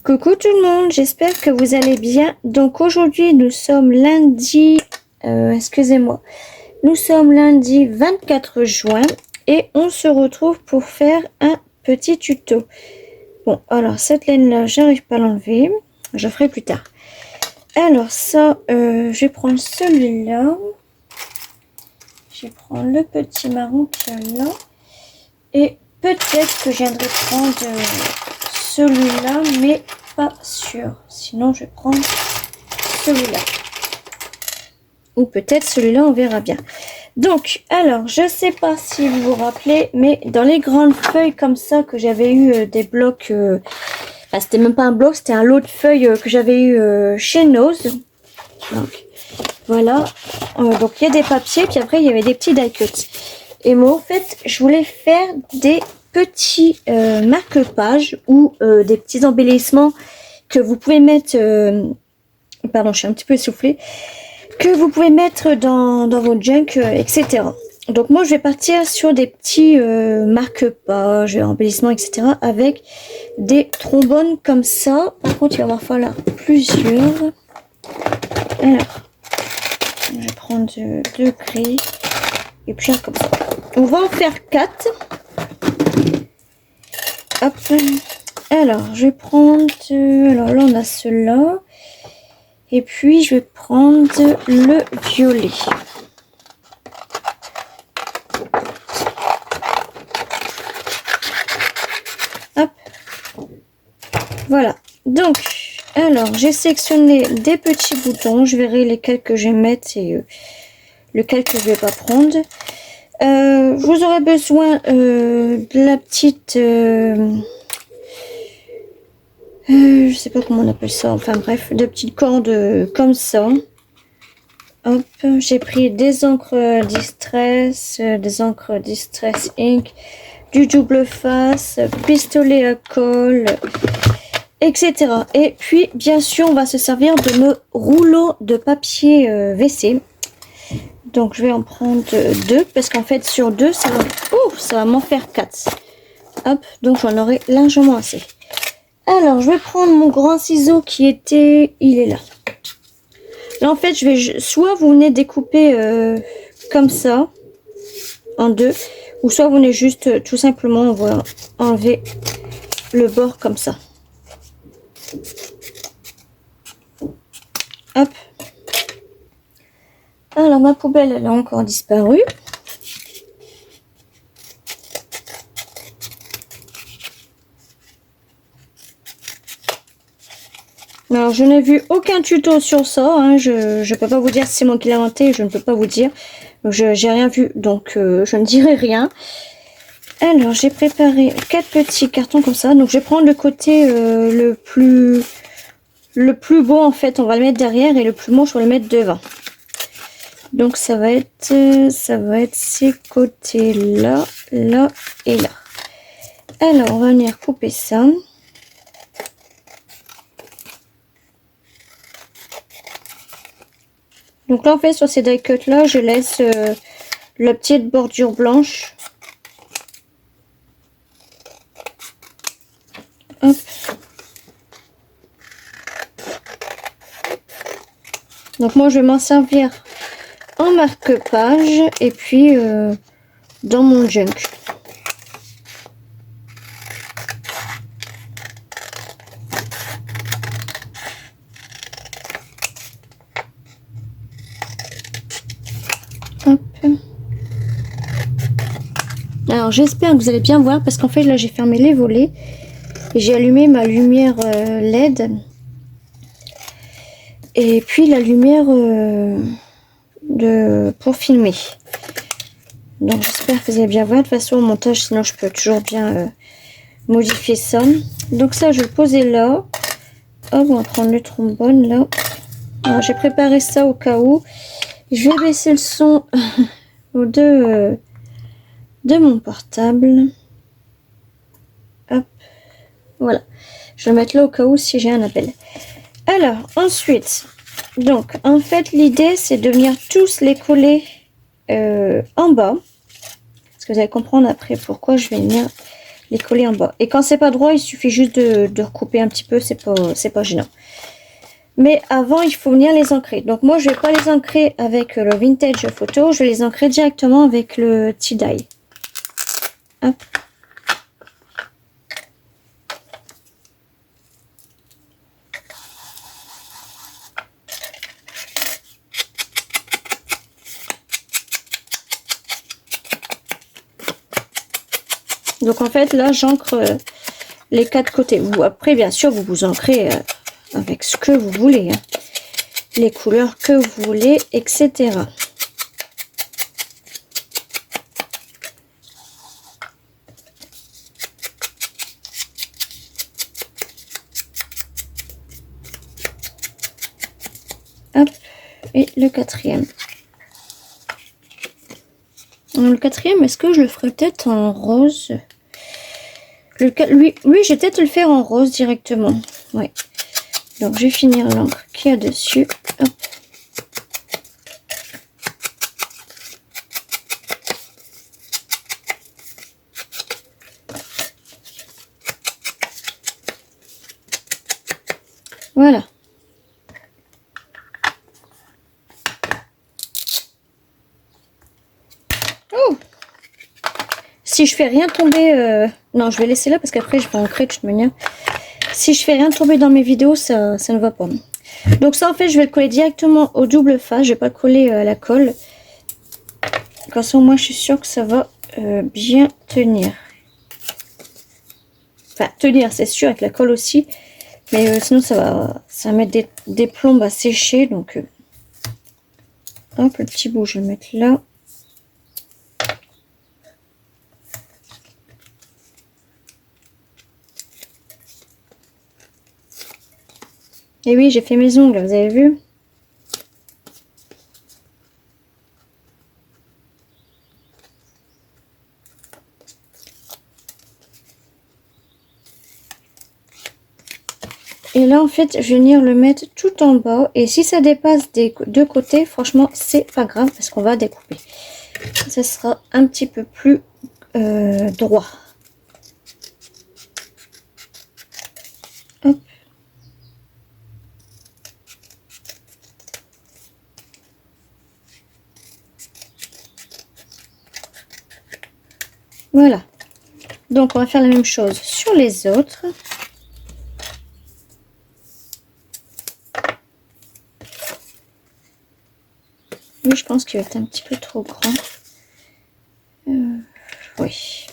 Coucou tout le monde, j'espère que vous allez bien. Donc aujourd'hui nous sommes lundi, excusez-moi, nous sommes lundi 24 juin et on se retrouve pour faire un petit tuto. Bon, alors cette laine là, j'arrive pas à l'enlever, je ferai plus tard. Alors ça, je vais prendre celui-là, je vais prendre le petit marron qui est là et peut-être que je viendrai prendre celui-là, mais pas sûr. Sinon, je vais prendre celui-là. Ou peut-être celui-là, on verra bien. Donc, alors, je sais pas si vous vous rappelez, mais dans les grandes feuilles comme ça, que j'avais eu des blocs... enfin, c'était même pas un bloc, c'était un lot de feuilles que j'avais eu chez Nose. Donc, voilà. Donc, il y a des papiers, puis après, il y avait des petits die cuts. Et moi, en fait, je voulais faire des petits marque-pages ou des petits embellissements que vous pouvez mettre, pardon, je suis un petit peu essoufflée, que vous pouvez mettre dans votre junk, etc. Donc moi, je vais partir sur des petits marque-pages, embellissements, etc. avec des trombones comme ça. Par contre, il va y falloir plusieurs. Alors, je vais prendre deux gris et puis un comme ça. On va en faire 4. Hop. Alors, je vais prendre... alors là, on a ceux-là. Et puis, je vais prendre le violet. Hop. Voilà. Donc, alors, j'ai sélectionné des petits boutons. Je verrai lesquels que je vais mettre et lequel que je vais pas prendre. Vous aurez besoin de la petite... je sais pas comment on appelle ça, enfin bref, de petites cordes comme ça. Hop, j'ai pris des encres Distress, des encres Distress Ink, du double face, pistolet à colle, etc. Et puis, bien sûr, on va se servir de nos rouleaux de papier WC. Donc, je vais en prendre 2, parce qu'en fait, sur 2, ça va m'en faire 4. Hop, donc j'en aurai largement assez. Alors, je vais prendre mon grand ciseau qui était... il est là. Là, en fait, je vais... soit vous venez découper comme ça, en 2, ou soit vous venez juste, tout simplement, on va enlever le bord comme ça. Hop. Alors, ma poubelle, elle a encore disparu. Alors, je n'ai vu aucun tuto sur ça, hein. Je ne peux pas vous dire si c'est moi qui l'ai inventé, je ne peux pas vous dire. Je n'ai rien vu, donc je ne dirai rien. Alors, j'ai préparé 4 petits cartons comme ça. Donc, je vais prendre le côté le plus beau, en fait. On va le mettre derrière et le plus moche, on va le mettre devant. Donc, ça va être ces côtés-là, là et là. Alors, on va venir couper ça. Donc là, en fait, sur ces die cuts là, je laisse la petite bordure blanche. Hop. Donc moi, je vais m'en servir en marque-page et puis dans mon junk. Hop. Alors j'espère que vous allez bien voir parce qu'en fait là j'ai fermé les volets et j'ai allumé ma lumière LED et puis la lumière pour filmer. Donc j'espère que vous allez bien voir. De toute façon au montage, sinon je peux toujours bien modifier ça. Donc ça, je vais le poser là. Hop, on va prendre le trombone là. J'ai préparé ça au cas où. Je vais baisser le son de mon portable. Hop, voilà. Je vais le mettre là au cas où si j'ai un appel. Alors ensuite, donc en fait l'idée c'est de venir tous les coller en bas. Parce que vous allez comprendre après pourquoi je vais venir les coller en bas. Et quand c'est pas droit, il suffit juste de recouper un petit peu, c'est pas gênant. Mais avant, il faut venir les ancrer. Donc moi, je vais pas les ancrer avec le vintage photo, je vais les ancrer directement avec le tie-dye. Hop. Donc en fait là j'ancre les 4 côtés. Vous, après bien sûr vous vous ancrez avec ce que vous voulez, hein. Les couleurs que vous voulez, etc. Hop, et le quatrième. Le quatrième, est-ce que je le ferai peut-être en rose? Lui, je vais peut-être le faire en rose directement. Ouais. Donc, je vais finir l'encre qu'il y a dessus. Hop. Voilà. Oh! Si je fais rien tomber... Non, je vais laisser là parce qu'après, je vais ancrer de toute manière. Si je fais rien tomber dans mes vidéos, ça ne va pas. Donc ça, en fait, je vais le coller directement au double face. Je vais pas le coller à la colle. Comme ça, moi, je suis sûre que ça va bien tenir. Enfin, tenir, c'est sûr, avec la colle aussi. Mais sinon, ça va mettre des plombes à sécher. Donc, hop, le petit bout, je vais le mettre là. Et oui, j'ai fait mes ongles, vous avez vu? Et là, en fait, je vais venir le mettre tout en bas. Et si ça dépasse des deux côtés, franchement, c'est pas grave parce qu'on va découper. Ça sera un petit peu plus droit. Hop. Voilà. Donc, on va faire la même chose sur les autres. Lui, je pense qu'il va être un petit peu trop grand. Oui.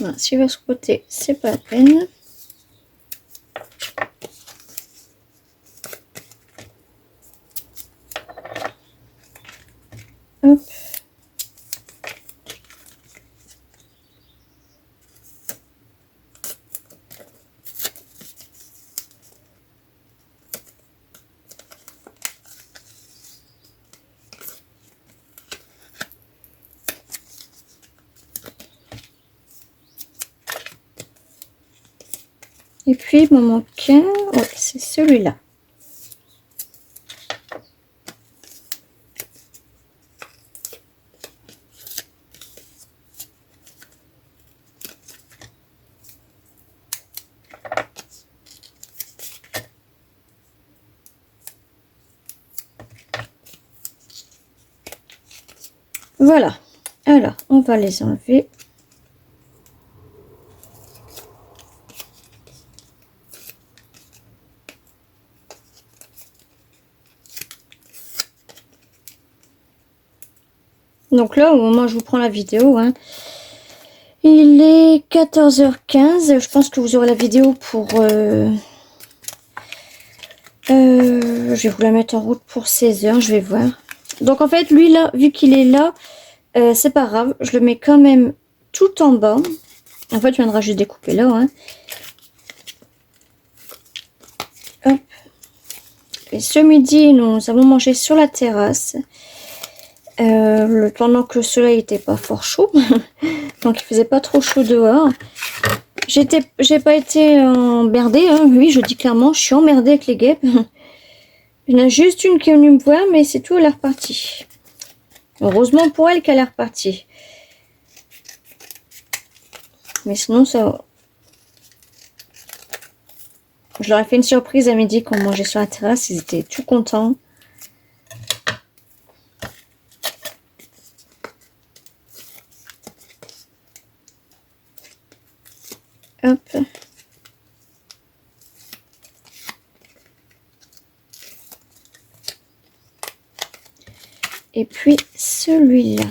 Voilà, si va ce côté, c'est pas la peine. Hop. Et puis, il m'en manque un. Ouais, c'est celui-là. Voilà. Alors, on va les enlever. Donc là, au moment où je vous prends la vidéo, hein, il est 14h15. Je pense que vous aurez la vidéo pour... je vais vous la mettre en route pour 16h, je vais voir. Donc en fait, lui là, vu qu'il est là, c'est pas grave. Je le mets quand même tout en bas. En fait, il viendra juste découper là. Hein. Hop. Et ce midi, nous avons mangé sur la terrasse. Pendant que le soleil n'était pas fort chaud. Donc il faisait pas trop chaud dehors. J'ai pas été emmerdée. Hein. Oui, je dis clairement, je suis emmerdée avec les guêpes. Il y en a juste une qui est venue me voir, mais c'est tout, elle est repartie. Heureusement pour elle qu'elle est repartie. Mais sinon, ça va. Je leur ai fait une surprise à midi quand on mangeait sur la terrasse. Ils étaient tout contents. Hop. Et puis celui-là.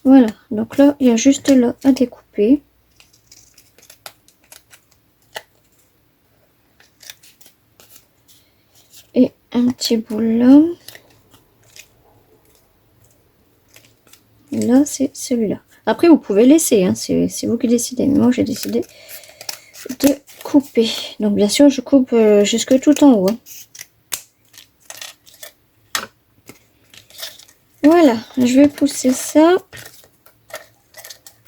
Voilà. Donc là, il y a juste là à découper. Et un petit bout là. Là, c'est celui-là. Après, vous pouvez laisser, hein, c'est vous qui décidez. Mais moi, j'ai décidé de couper. Donc, bien sûr, je coupe jusque tout en haut. Hein. Voilà, je vais pousser ça.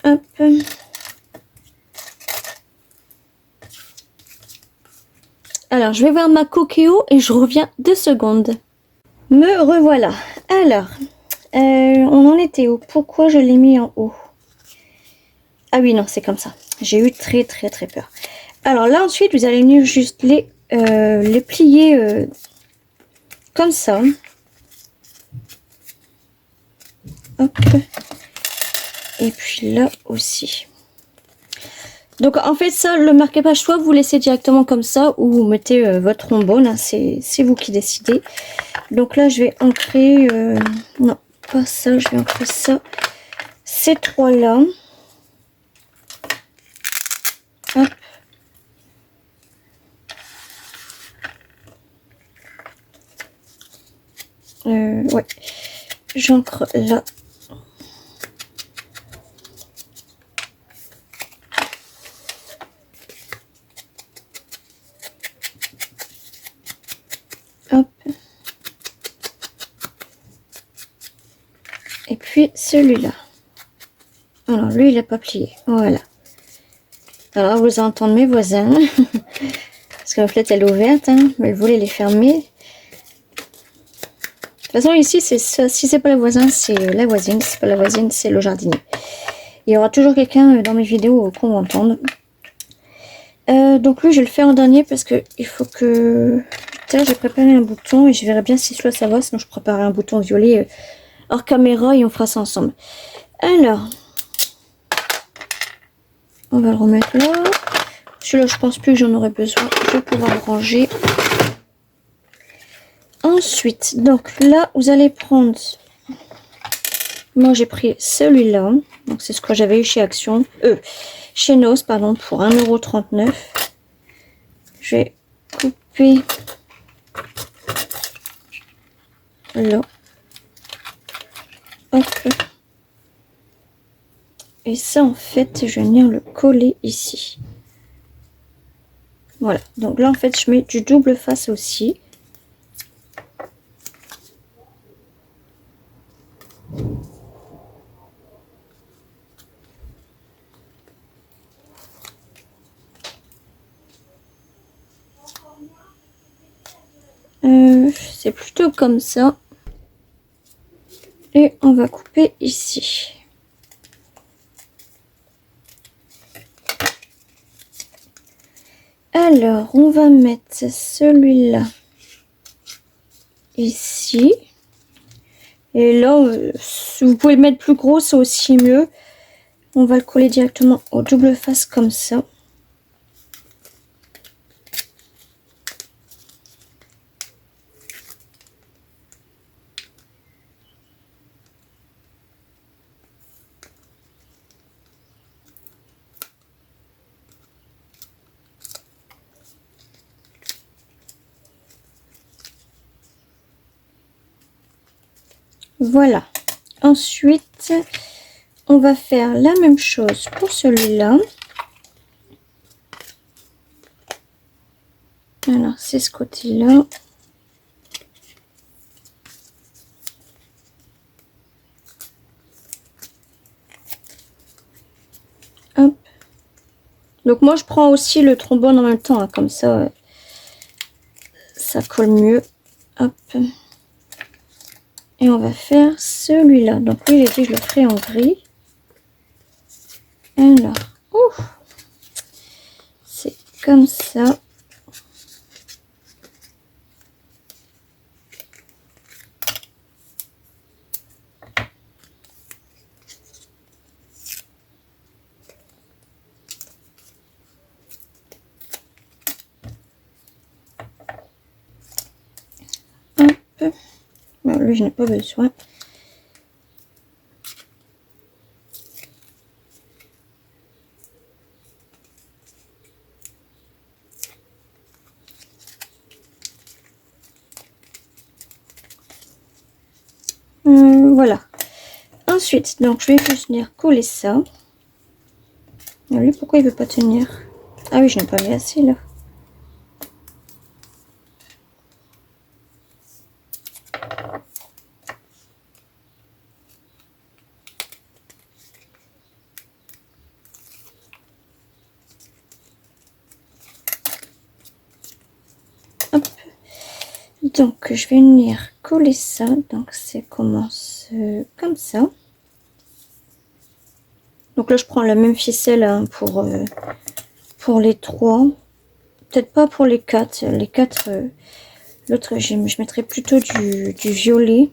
Hop. Alors, je vais voir ma coquille et je reviens 2 secondes. Me revoilà. Alors, on en était où? Pourquoi je l'ai mis en haut? Ah oui, non, c'est comme ça. J'ai eu très peur. Alors là, ensuite, vous allez venir juste les plier comme ça. Hop. Et puis là aussi. Donc en fait, ça, le marque-page, soit vous laissez directement comme ça, ou vous mettez votre trombone. Hein, c'est vous qui décidez. Donc là, je vais ancrer... non, pas ça. Je vais ancrer ça. Ces trois-là. Hop. Ouais. J'ancre là. Hop. Et puis celui-là. Alors lui, il n'a pas plié. Voilà. Alors vous entendez mes voisins. Parce que la fenêtre elle est ouverte. Hein, mais elle voulait les fermer. De toute façon, ici, c'est ça. Si c'est pas le voisin, c'est la voisine. Si c'est pas la voisine, c'est le jardinier. Il y aura toujours quelqu'un dans mes vidéos qu'on va entendre. Donc lui, je vais le faire en dernier parce que il faut que... Putain, j'ai préparé un bouton et je verrai bien si celui-là ça va. Sinon, je préparerai un bouton violet hors caméra et on fera ça ensemble. Alors, on va le remettre là. Celui-là, je pense plus que j'en aurai besoin. Je vais pouvoir le ranger. Ensuite, donc là, vous allez prendre... Moi, j'ai pris celui-là. Donc, c'est ce que j'avais eu chez Action. Chez Nos, pardon, pour 1,39 €. Je vais couper là. Hop. Et ça, en fait, je vais venir le coller ici. Voilà. Donc là, en fait, je mets du double face aussi. C'est plutôt comme ça. Et on va couper ici. Alors, on va mettre celui-là ici. Et là, si vous pouvez le mettre plus gros, c'est aussi mieux. On va le coller directement au double face comme ça. Voilà. Ensuite, on va faire la même chose pour celui-là. Alors, c'est ce côté-là. Hop. Donc, moi, je prends aussi le trombone en même temps. Hein, comme ça, ça colle mieux. Hop. Et on va faire celui-là. Donc oui, j'ai dit que je le ferai en gris. Alors, ouf, c'est comme ça. Hop. Bon, lui, je n'ai pas besoin. Voilà. Ensuite, donc je vais juste venir coller ça. Lui, pourquoi il veut pas tenir? Ah oui, je n'ai pas mis assez là. Hop. Donc je vais venir coller ça. Donc c'est commence comme ça. Donc là je prends la même ficelle hein, pour les 3. Peut-être pas pour les 4. Les 4, l'autre je mettrai plutôt du violet.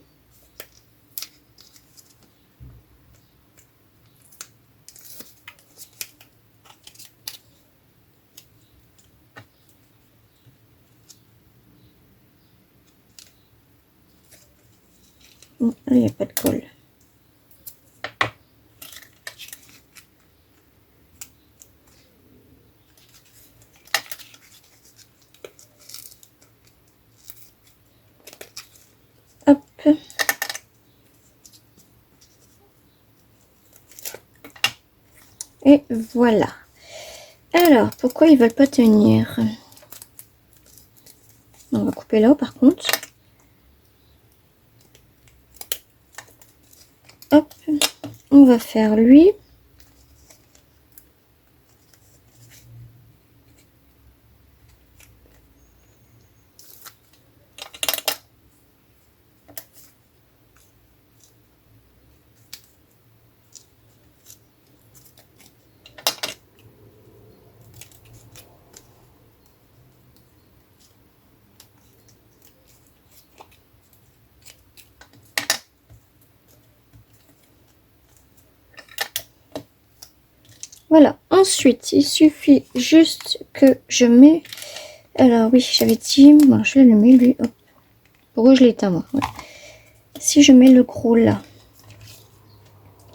Là il n'y a pas de colle. Hop. Et voilà. Alors, pourquoi ils veulent pas tenir? On va couper là par contre. Hop. On va faire lui. Voilà. Ensuite, il suffit juste que je mets... Alors oui, j'avais dit... Bon, je vais l'allumer lui. Hop. Pourquoi je l'ai éteint moi? Ouais. Si je mets le gros là.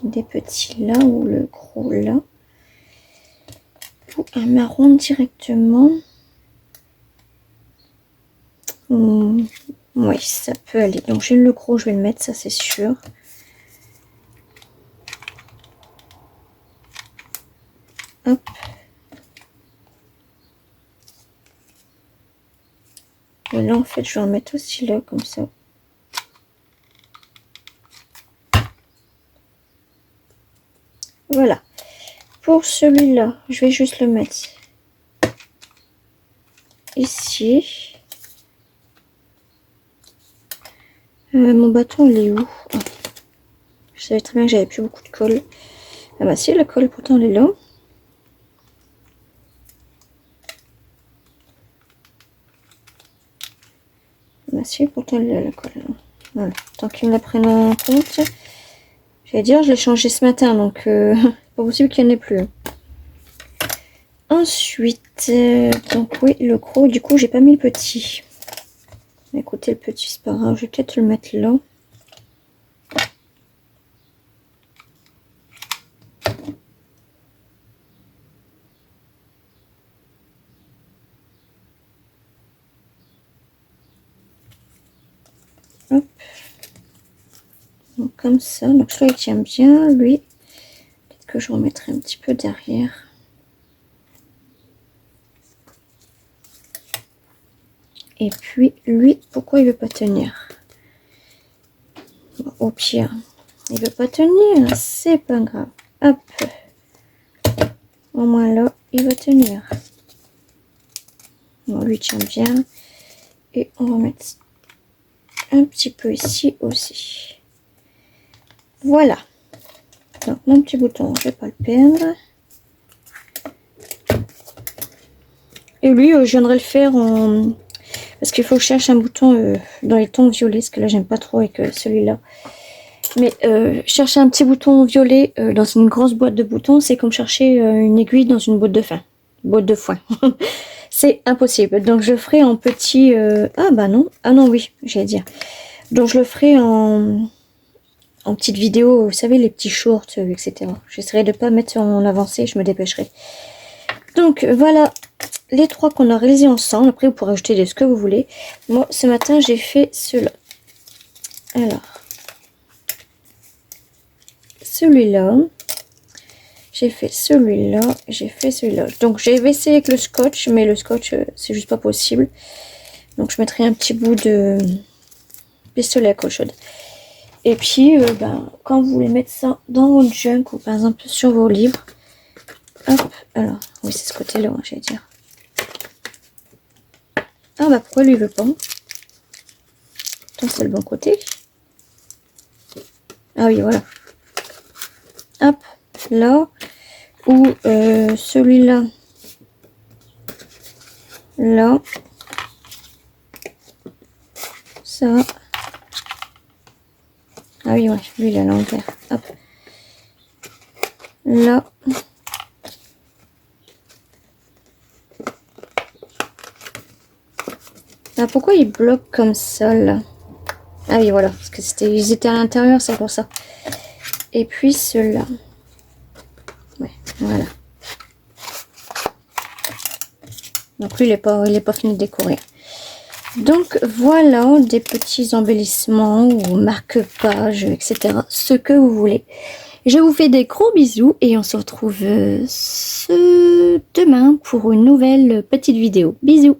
Des petits là ou le gros là. Ou un marron directement. Oui, ça peut aller. Donc j'ai le gros, je vais le mettre, ça c'est sûr. Hop. Et là, en fait, je vais en mettre aussi là, comme ça. Voilà. Pour celui-là, je vais juste le mettre ici. Mon bâton, il est où? Oh. Je savais très bien que j'avais plus beaucoup de colle. Ah bah si, la colle, pourtant, elle est là. Bah si, pourtant, elle est là, la colle. Voilà. Tant qu'ils me la prennent en compte. J'allais dire, je l'ai changé ce matin, donc pas possible qu'il n'y en ait plus. Ensuite, donc oui, le gros, du coup, j'ai pas mis le petit. Écoutez, le petit, c'est pas grave, je vais peut-être le mettre là. Hop. Donc, comme ça, donc celui-là, il tient bien, lui. Peut-être que je remettrai un petit peu derrière. Et puis, lui, pourquoi il veut pas tenir? Bon, au pire, il veut pas tenir, c'est pas grave. Hop. Au moins là, il va tenir. Bon, lui tient bien. Et on va mettre un petit peu ici aussi. Voilà. Donc mon petit bouton, je vais pas le perdre. Et lui, je viendrai le faire en... Parce qu'il faut que je cherche un bouton dans les tons violets, parce que là j'aime pas trop avec celui-là. Mais chercher un petit bouton violet dans une grosse boîte de boutons, c'est comme chercher une aiguille dans une boîte de foin. C'est impossible. Donc je ferai en petit... Ah bah non. Ah non, oui, j'allais dire. Donc je le ferai en petite vidéo, vous savez, les petits shorts, etc. J'essaierai de ne pas mettre en avancée, je me dépêcherai. Donc voilà les trois qu'on a réalisés ensemble. Après, vous pourrez ajouter de ce que vous voulez. Moi, ce matin, j'ai fait cela. Alors, celui-là. J'ai fait celui-là. J'ai fait celui-là. Donc, j'ai essayé avec le scotch, mais le scotch, c'est juste pas possible. Donc, je mettrai un petit bout de pistolet à colle chaude. Et puis, quand vous voulez mettre ça dans votre junk ou par exemple sur vos livres, hop, alors, oui, c'est ce côté-là, hein, j'allais dire. Ah, bah, pourquoi lui, il veut pas? Attends, c'est le bon côté. Ah oui, voilà. Hop, là, ou celui-là, là, ça. Ah oui, ouais, lui, il a l'envers. Hop. Là. Ah, pourquoi ils bloquent comme ça, là? Ah oui, voilà, parce que ils étaient à l'intérieur, c'est pour ça. Et puis ceux-là. Ouais, voilà. Donc lui, il est pas fini de décorer. Donc voilà, des petits embellissements ou marque-pages, etc. Ce que vous voulez. Je vous fais des gros bisous et on se retrouve demain pour une nouvelle petite vidéo. Bisous!